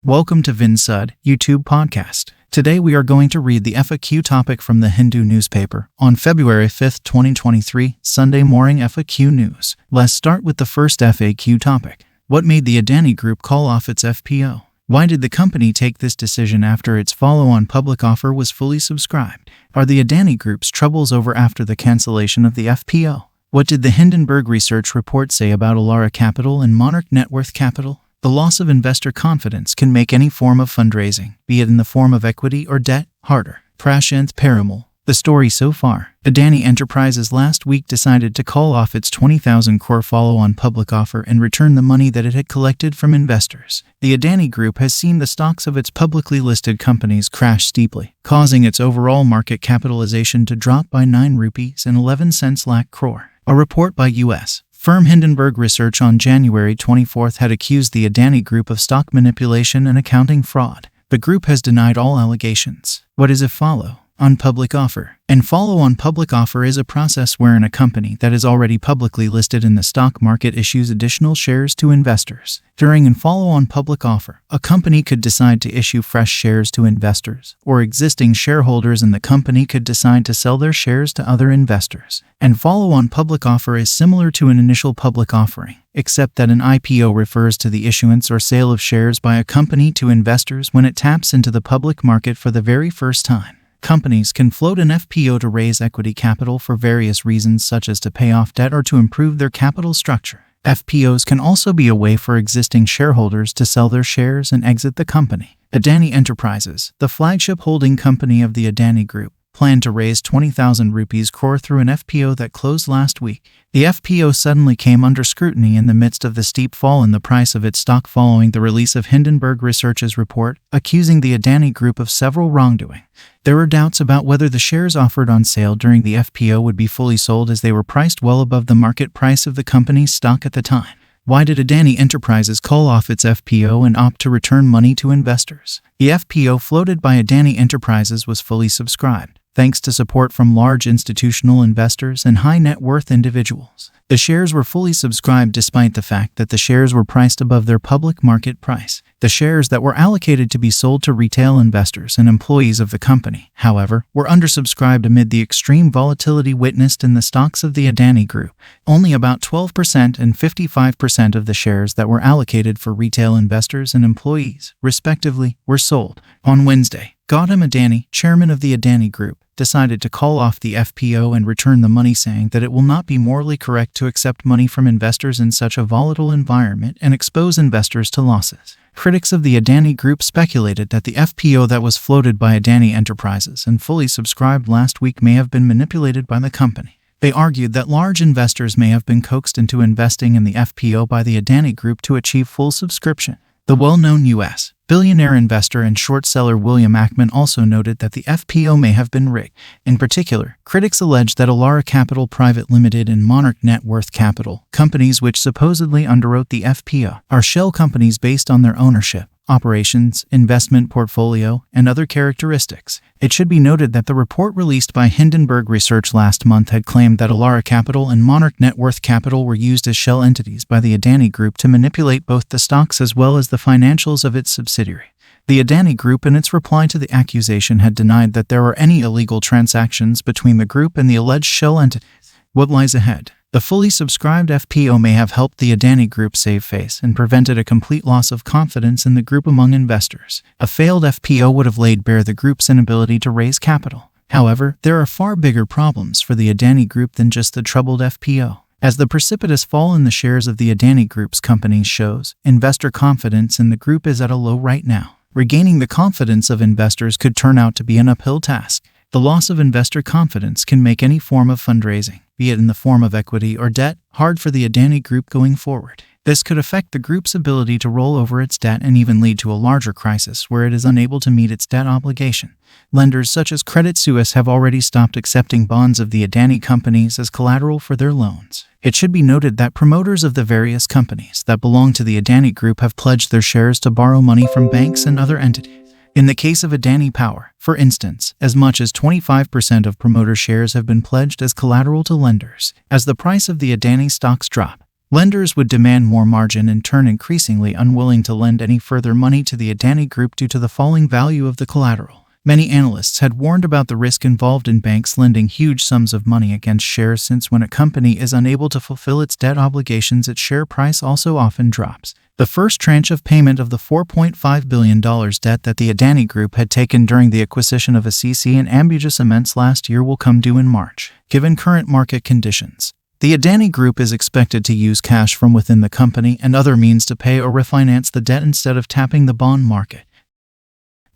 Welcome to Vinsud YouTube podcast. Today we are going to read the FAQ topic from the Hindu newspaper on February 5th, 2023, Sunday morning FAQ news. Let's start with the first FAQ topic. What made the Adani Group call off its FPO? Why did the company take this decision after its follow-on public offer was fully subscribed? Are the Adani Group's troubles over after the cancellation of the FPO? What did the Hindenburg Research report say about Elara Capital and Monarch Net Worth Capital? The loss of investor confidence can make any form of fundraising, be it in the form of equity or debt, harder. Prashant Parimal. The story so far. Adani Enterprises last week decided to call off its 20,000 crore follow-on public offer and return the money that it had collected from investors. The Adani Group has seen the stocks of its publicly listed companies crash steeply, causing its overall market capitalization to drop by 9 rupees and 11 cents lakh crore. A report by U.S. firm Hindenburg Research on January 24th had accused the Adani Group of stock manipulation and accounting fraud. The group has denied all allegations. What does it follow? On public offer. And follow-on public offer is a process wherein a company that is already publicly listed in the stock market issues additional shares to investors. During a follow-on public offer, a company could decide to issue fresh shares to investors, or existing shareholders in the company could decide to sell their shares to other investors. And follow-on public offer is similar to an initial public offering, except that an IPO refers to the issuance or sale of shares by a company to investors when it taps into the public market for the very first time. Companies can float an FPO to raise equity capital for various reasons such as to pay off debt or to improve their capital structure. FPOs can also be a way for existing shareholders to sell their shares and exit the company. Adani Enterprises, the flagship holding company of the Adani Group, planned to raise 20,000 rupees crore through an FPO that closed last week. The FPO suddenly came under scrutiny in the midst of the steep fall in the price of its stock following the release of Hindenburg Research's report, accusing the Adani Group of several wrongdoing. There were doubts about whether the shares offered on sale during the FPO would be fully sold as they were priced well above the market price of the company's stock at the time. Why did Adani Enterprises call off its FPO and opt to return money to investors? The FPO floated by Adani Enterprises was fully subscribed, thanks to support from large institutional investors and high-net-worth individuals. The shares were fully subscribed despite the fact that the shares were priced above their public market price. The shares that were allocated to be sold to retail investors and employees of the company, however, were undersubscribed amid the extreme volatility witnessed in the stocks of the Adani Group. Only about 12% and 55% of the shares that were allocated for retail investors and employees, respectively, were sold. On Wednesday, Gautam Adani, chairman of the Adani Group, decided to call off the FPO and return the money, saying that it will not be morally correct to accept money from investors in such a volatile environment and expose investors to losses. Critics of the Adani Group speculated that the FPO that was floated by Adani Enterprises and fully subscribed last week may have been manipulated by the company. They argued that large investors may have been coaxed into investing in the FPO by the Adani Group to achieve full subscription. The well-known U.S. billionaire investor and short seller William Ackman also noted that the FPO may have been rigged. In particular, critics alleged that Elara Capital Private Limited and Monarch Net Worth Capital, companies which supposedly underwrote the FPO, are shell companies based on their ownership, operations, investment portfolio, and other characteristics. It should be noted that the report released by Hindenburg Research last month had claimed that Elara Capital and Monarch Net Worth Capital were used as shell entities by the Adani Group to manipulate both the stocks as well as the financials of its subsidiary. The Adani Group, in its reply to the accusation, had denied that there were any illegal transactions between the group and the alleged shell entities. What lies ahead? The fully subscribed FPO may have helped the Adani Group save face and prevented a complete loss of confidence in the group among investors. A failed FPO would have laid bare the group's inability to raise capital. However, there are far bigger problems for the Adani Group than just the troubled FPO. As the precipitous fall in the shares of the Adani Group's companies shows, investor confidence in the group is at a low right now. Regaining the confidence of investors could turn out to be an uphill task. The loss of investor confidence can make any form of fundraising, be it in the form of equity or debt, hard for the Adani Group going forward. This could affect the group's ability to roll over its debt and even lead to a larger crisis where it is unable to meet its debt obligation. Lenders such as Credit Suisse have already stopped accepting bonds of the Adani companies as collateral for their loans. It should be noted that promoters of the various companies that belong to the Adani Group have pledged their shares to borrow money from banks and other entities. In the case of Adani Power, for instance, as much as 25% of promoter shares have been pledged as collateral to lenders. As the price of the Adani stocks drop, Lenders would demand more margin and turn increasingly unwilling to lend any further money to the Adani Group due to the falling value of the collateral. Many analysts had warned about the risk involved in banks lending huge sums of money against shares, since when a company is unable to fulfill its debt obligations, its share price also often drops. The first tranche of payment of the $4.5 billion debt that the Adani Group had taken during the acquisition of ACC and Ambuja Cements last year will come due in March. Given current market conditions, the Adani Group is expected to use cash from within the company and other means to pay or refinance the debt instead of tapping the bond market.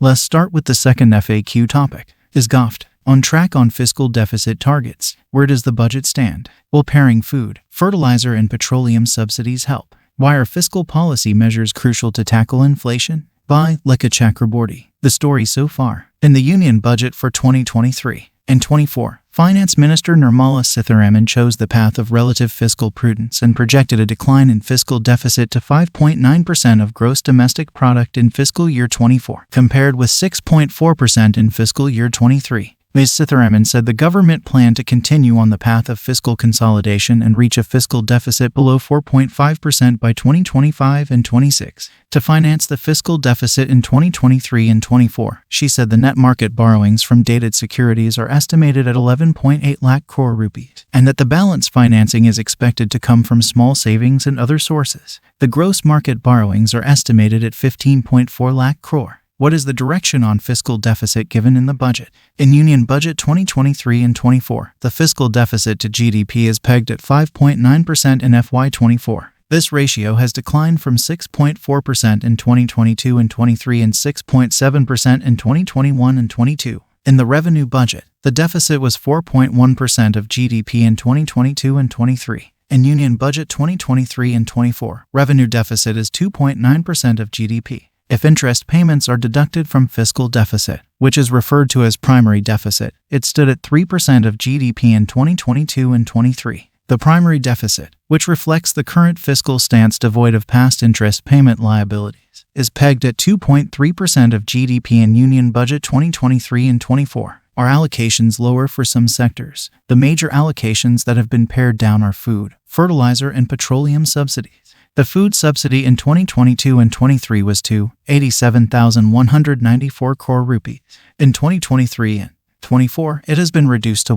Let's start with the second FAQ topic. Is GOVT on track on fiscal deficit targets? Where does the budget stand? Will paring food, fertilizer, and petroleum subsidies help? Why are fiscal policy measures crucial to tackle inflation? By Lekha Chakraborty. The story so far. In the Union budget for 2023 and 24, Finance Minister Nirmala Sitharaman chose the path of relative fiscal prudence and projected a decline in fiscal deficit to 5.9% of gross domestic product in fiscal year 24, compared with 6.4% in fiscal year 23. Ms. Sitharaman said the government planned to continue on the path of fiscal consolidation and reach a fiscal deficit below 4.5% by 2025 and 26. To finance the fiscal deficit in 2023 and 24, she said the net market borrowings from dated securities are estimated at 11.8 lakh crore rupees, and that the balance financing is expected to come from small savings and other sources. The gross market borrowings are estimated at 15.4 lakh crore. What is the direction on fiscal deficit given in the budget? In Union Budget 2023 and 24, the fiscal deficit to GDP is pegged at 5.9% in FY24. This ratio has declined from 6.4% in 2022 and 23 and 6.7% in 2021 and 22. In the revenue budget, the deficit was 4.1% of GDP in 2022 and 23. In Union Budget 2023 and 24, revenue deficit is 2.9% of GDP. If interest payments are deducted from fiscal deficit, which is referred to as primary deficit, it stood at 3% of GDP in 2022 and 23. The primary deficit, which reflects the current fiscal stance devoid of past interest payment liabilities, is pegged at 2.3% of GDP in Union Budget 2023 and 24. Are allocations lower for some sectors? The major allocations that have been pared down are food, fertilizer, and petroleum subsidies. The food subsidy in 2022 and 23 was 87,194 crore rupees. In 2023 and 24, it has been reduced to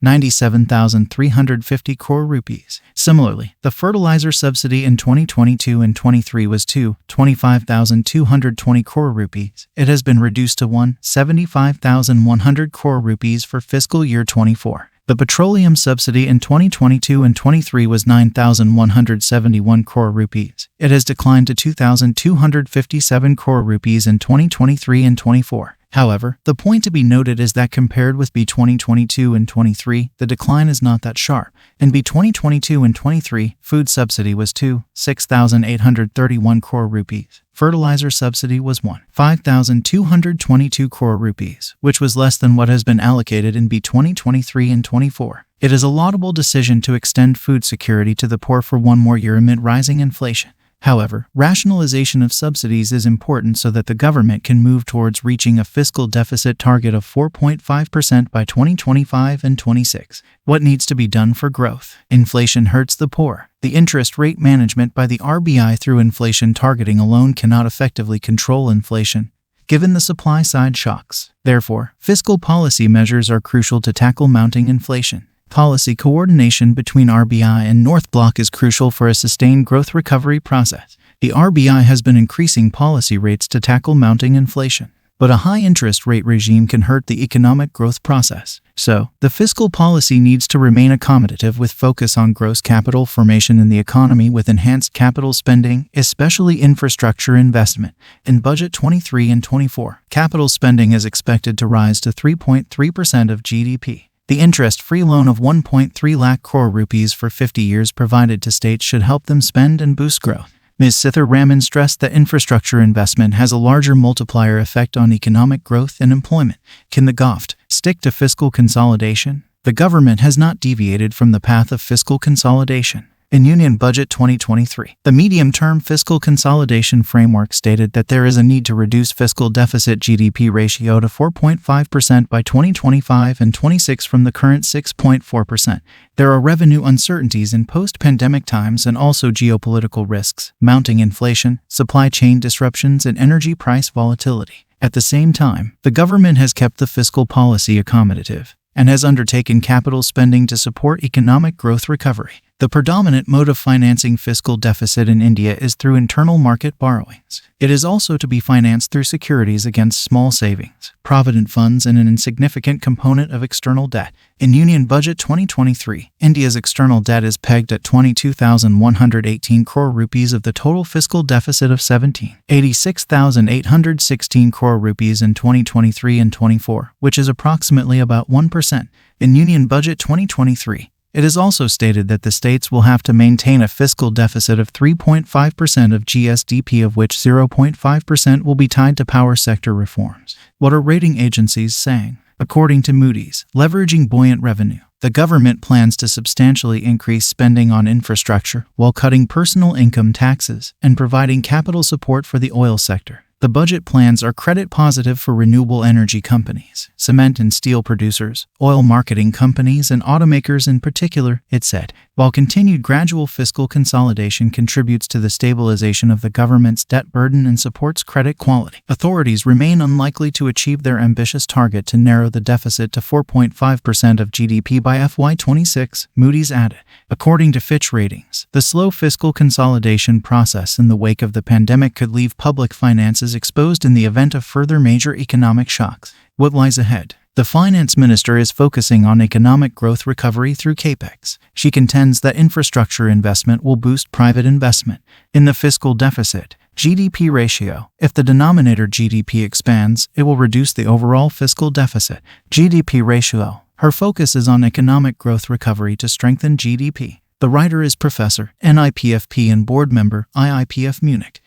97,350 crore rupees. Similarly, the fertilizer subsidy in 2022 and 23 was 25,220 crore rupees. It has been reduced to 75,100 crore rupees for fiscal year 24. The petroleum subsidy in 2022 and 23 was 9,171 crore rupees. It has declined to 2,257 crore rupees in 2023 and 24. However, the point to be noted is that compared with B 2022 and 23, the decline is not that sharp. In B 2022 and 23, food subsidy was 6,831 crore rupees. Fertilizer subsidy was 5,222 crore rupees, which was less than what has been allocated in B 2023 and 24. It is a laudable decision to extend food security to the poor for one more year amid rising inflation. However, rationalization of subsidies is important so that the government can move towards reaching a fiscal deficit target of 4.5% by 2025 and 26. What needs to be done for growth? Inflation hurts the poor. The interest rate management by the RBI through inflation targeting alone cannot effectively control inflation, given the supply-side shocks. Therefore, fiscal policy measures are crucial to tackle mounting inflation. Policy coordination between RBI and North Bloc is crucial for a sustained growth recovery process. The RBI has been increasing policy rates to tackle mounting inflation, but a high interest rate regime can hurt the economic growth process. So, the fiscal policy needs to remain accommodative with focus on gross capital formation in the economy with enhanced capital spending, especially infrastructure investment. In Budget 23 and 24, capital spending is expected to rise to 3.3% of GDP. The interest-free loan of 1.3 lakh crore rupees for 50 years provided to states should help them spend and boost growth. Ms. Sitharaman stressed that infrastructure investment has a larger multiplier effect on economic growth and employment. Can the GOVT stick to fiscal consolidation? The government has not deviated from the path of fiscal consolidation. In Union Budget 2023, the medium-term fiscal consolidation framework stated that there is a need to reduce fiscal deficit GDP ratio to 4.5% by 2025 and 26 from the current 6.4%. There are revenue uncertainties in post-pandemic times and also geopolitical risks, mounting inflation, supply chain disruptions, and energy price volatility. At the same time, the government has kept the fiscal policy accommodative and has undertaken capital spending to support economic growth recovery. The predominant mode of financing fiscal deficit in India is through internal market borrowings. It is also to be financed through securities against small savings, provident funds, and an insignificant component of external debt. In Union Budget 2023, India's external debt is pegged at 22,118 crore rupees of the total fiscal deficit of 86,816 crore rupees in 2023 and 24, which is approximately about 1%. In Union Budget 2023, it is also stated that the states will have to maintain a fiscal deficit of 3.5% of GSDP, of which 0.5% will be tied to power sector reforms. What are rating agencies saying? According to Moody's, leveraging buoyant revenue, the government plans to substantially increase spending on infrastructure while cutting personal income taxes and providing capital support for the oil sector. The budget plans are credit positive for renewable energy companies, cement and steel producers, oil marketing companies, and automakers in particular, it said. While continued gradual fiscal consolidation contributes to the stabilization of the government's debt burden and supports credit quality, authorities remain unlikely to achieve their ambitious target to narrow the deficit to 4.5% of GDP by FY26, Moody's added. According to Fitch Ratings, the slow fiscal consolidation process in the wake of the pandemic could leave public finances exposed in the event of further major economic shocks. What lies ahead? The finance minister is focusing on economic growth recovery through capex. She contends that infrastructure investment will boost private investment. In the fiscal deficit GDP ratio, if the denominator GDP expands, it will reduce the overall fiscal deficit GDP ratio. Her focus is on economic growth recovery to strengthen GDP. The writer is Professor, NIPFP, and board member, IIPF Munich.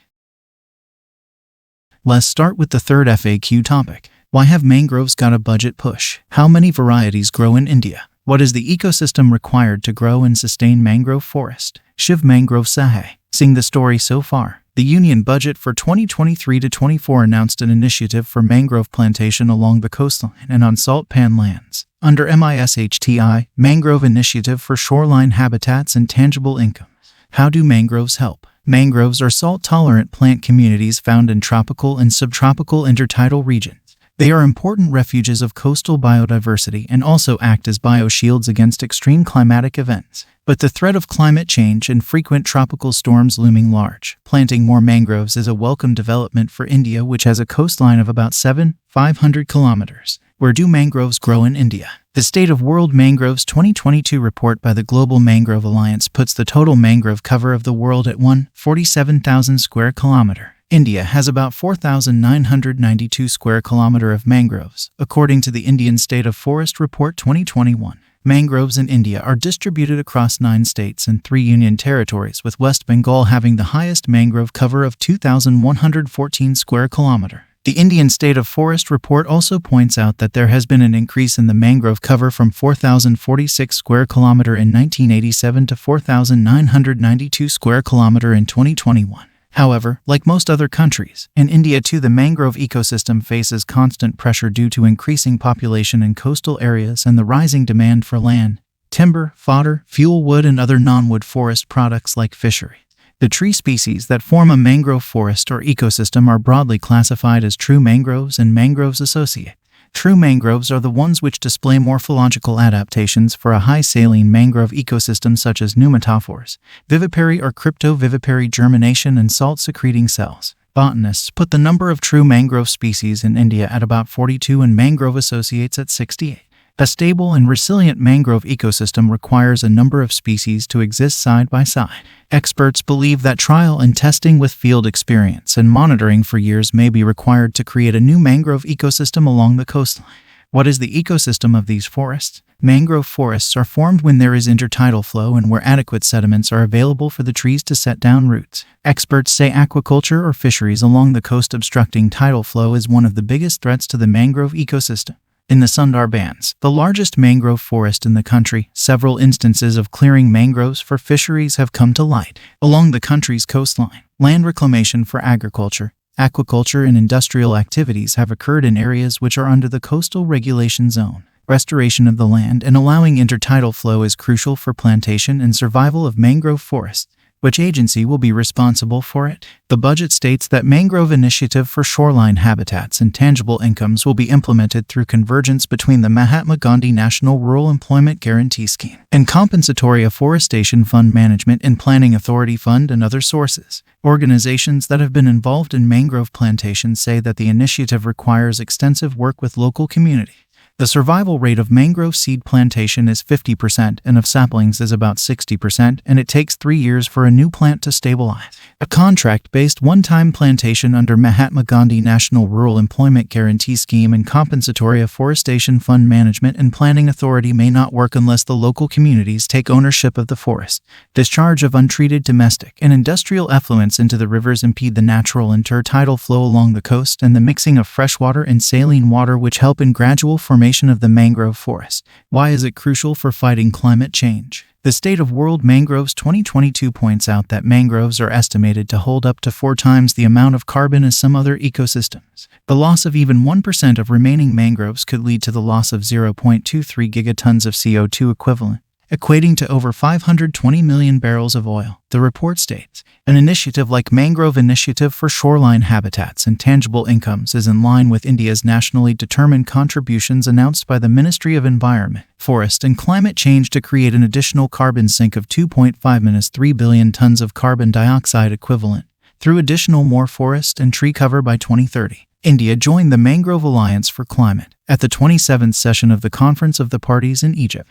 Let's start with the third FAQ topic. Why have mangroves got a budget push? How many varieties grow in India? What is the ecosystem required to grow and sustain mangrove forest? Shiv Mangrove Sahay. Seeing the story so far, the Union Budget for 2023-24 announced an initiative for mangrove plantation along the coastline and on salt pan lands. Under MISHTI, Mangrove Initiative for Shoreline Habitats and Tangible Income. How do mangroves help? Mangroves are salt-tolerant plant communities found in tropical and subtropical intertidal regions. They are important refuges of coastal biodiversity and also act as bioshields against extreme climatic events. But the threat of climate change and frequent tropical storms looming large. Planting more mangroves is a welcome development for India, which has a coastline of about 500 kilometers. Where do mangroves grow in India? The State of World Mangroves 2022 report by the Global Mangrove Alliance puts the total mangrove cover of the world at 147,000 square kilometers. India has about 4,992 square kilometers of mangroves, according to the Indian State of Forest Report 2021. Mangroves in India are distributed across 9 states and 3 union territories, with West Bengal having the highest mangrove cover of 2,114 square kilometers. The Indian State of Forest Report also points out that there has been an increase in the mangrove cover from 4,046 square kilometers in 1987 to 4,992 square kilometers in 2021. However, like most other countries, in India too, the mangrove ecosystem faces constant pressure due to increasing population in coastal areas and the rising demand for land, timber, fodder, fuel wood, and other non-wood forest products like fisheries. The tree species that form a mangrove forest or ecosystem are broadly classified as true mangroves and mangroves associate. True mangroves are the ones which display morphological adaptations for a high saline mangrove ecosystem such as pneumatophores, vivipary or cryptovivipary germination, and salt-secreting cells. Botanists put the number of true mangrove species in India at about 42 and mangrove associates at 68. A stable and resilient mangrove ecosystem requires a number of species to exist side by side. Experts believe that trial and testing with field experience and monitoring for years may be required to create a new mangrove ecosystem along the coastline. What is the ecosystem of these forests? Mangrove forests are formed when there is intertidal flow and where adequate sediments are available for the trees to set down roots. Experts say aquaculture or fisheries along the coast obstructing tidal flow is one of the biggest threats to the mangrove ecosystem. In the Sundarbans, the largest mangrove forest in the country, several instances of clearing mangroves for fisheries have come to light. Along the country's coastline, land reclamation for agriculture, aquaculture, and industrial activities have occurred in areas which are under the coastal regulation zone. Restoration of the land and allowing intertidal flow is crucial for plantation and survival of mangrove forests. Which agency will be responsible for it? The budget states that Mangrove Initiative for Shoreline Habitats and Tangible Incomes will be implemented through convergence between the Mahatma Gandhi National Rural Employment Guarantee Scheme and Compensatory Afforestation Fund Management and Planning Authority Fund and other sources. Organizations that have been involved in mangrove plantations say that the initiative requires extensive work with local community. The survival rate of mangrove seed plantation is 50% and of saplings is about 60%, and it takes 3 years for a new plant to stabilize. A contract-based one-time plantation under Mahatma Gandhi National Rural Employment Guarantee Scheme and Compensatory Afforestation Fund Management and Planning Authority may not work unless the local communities take ownership of the forest. Discharge of untreated domestic and industrial effluents into the rivers impede the natural intertidal flow along the coast and the mixing of freshwater and saline water, which help in gradual formation of the mangrove forest. Why is it crucial for fighting climate change? The State of World Mangroves 2022 points out that mangroves are estimated to hold up to 4 times the amount of carbon as some other ecosystems. The loss of even 1% of remaining mangroves could lead to the loss of 0.23 gigatons of CO2 equivalent, equating to over 520 million barrels of oil, the report states. An initiative like Mangrove Initiative for Shoreline Habitats and Tangible Incomes is in line with India's nationally determined contributions announced by the Ministry of Environment, Forest and Climate Change to create an additional carbon sink of 2.5-3 billion tons of carbon dioxide equivalent through additional more forest and tree cover by 2030. India joined the Mangrove Alliance for Climate at the 27th session of the Conference of the Parties in Egypt.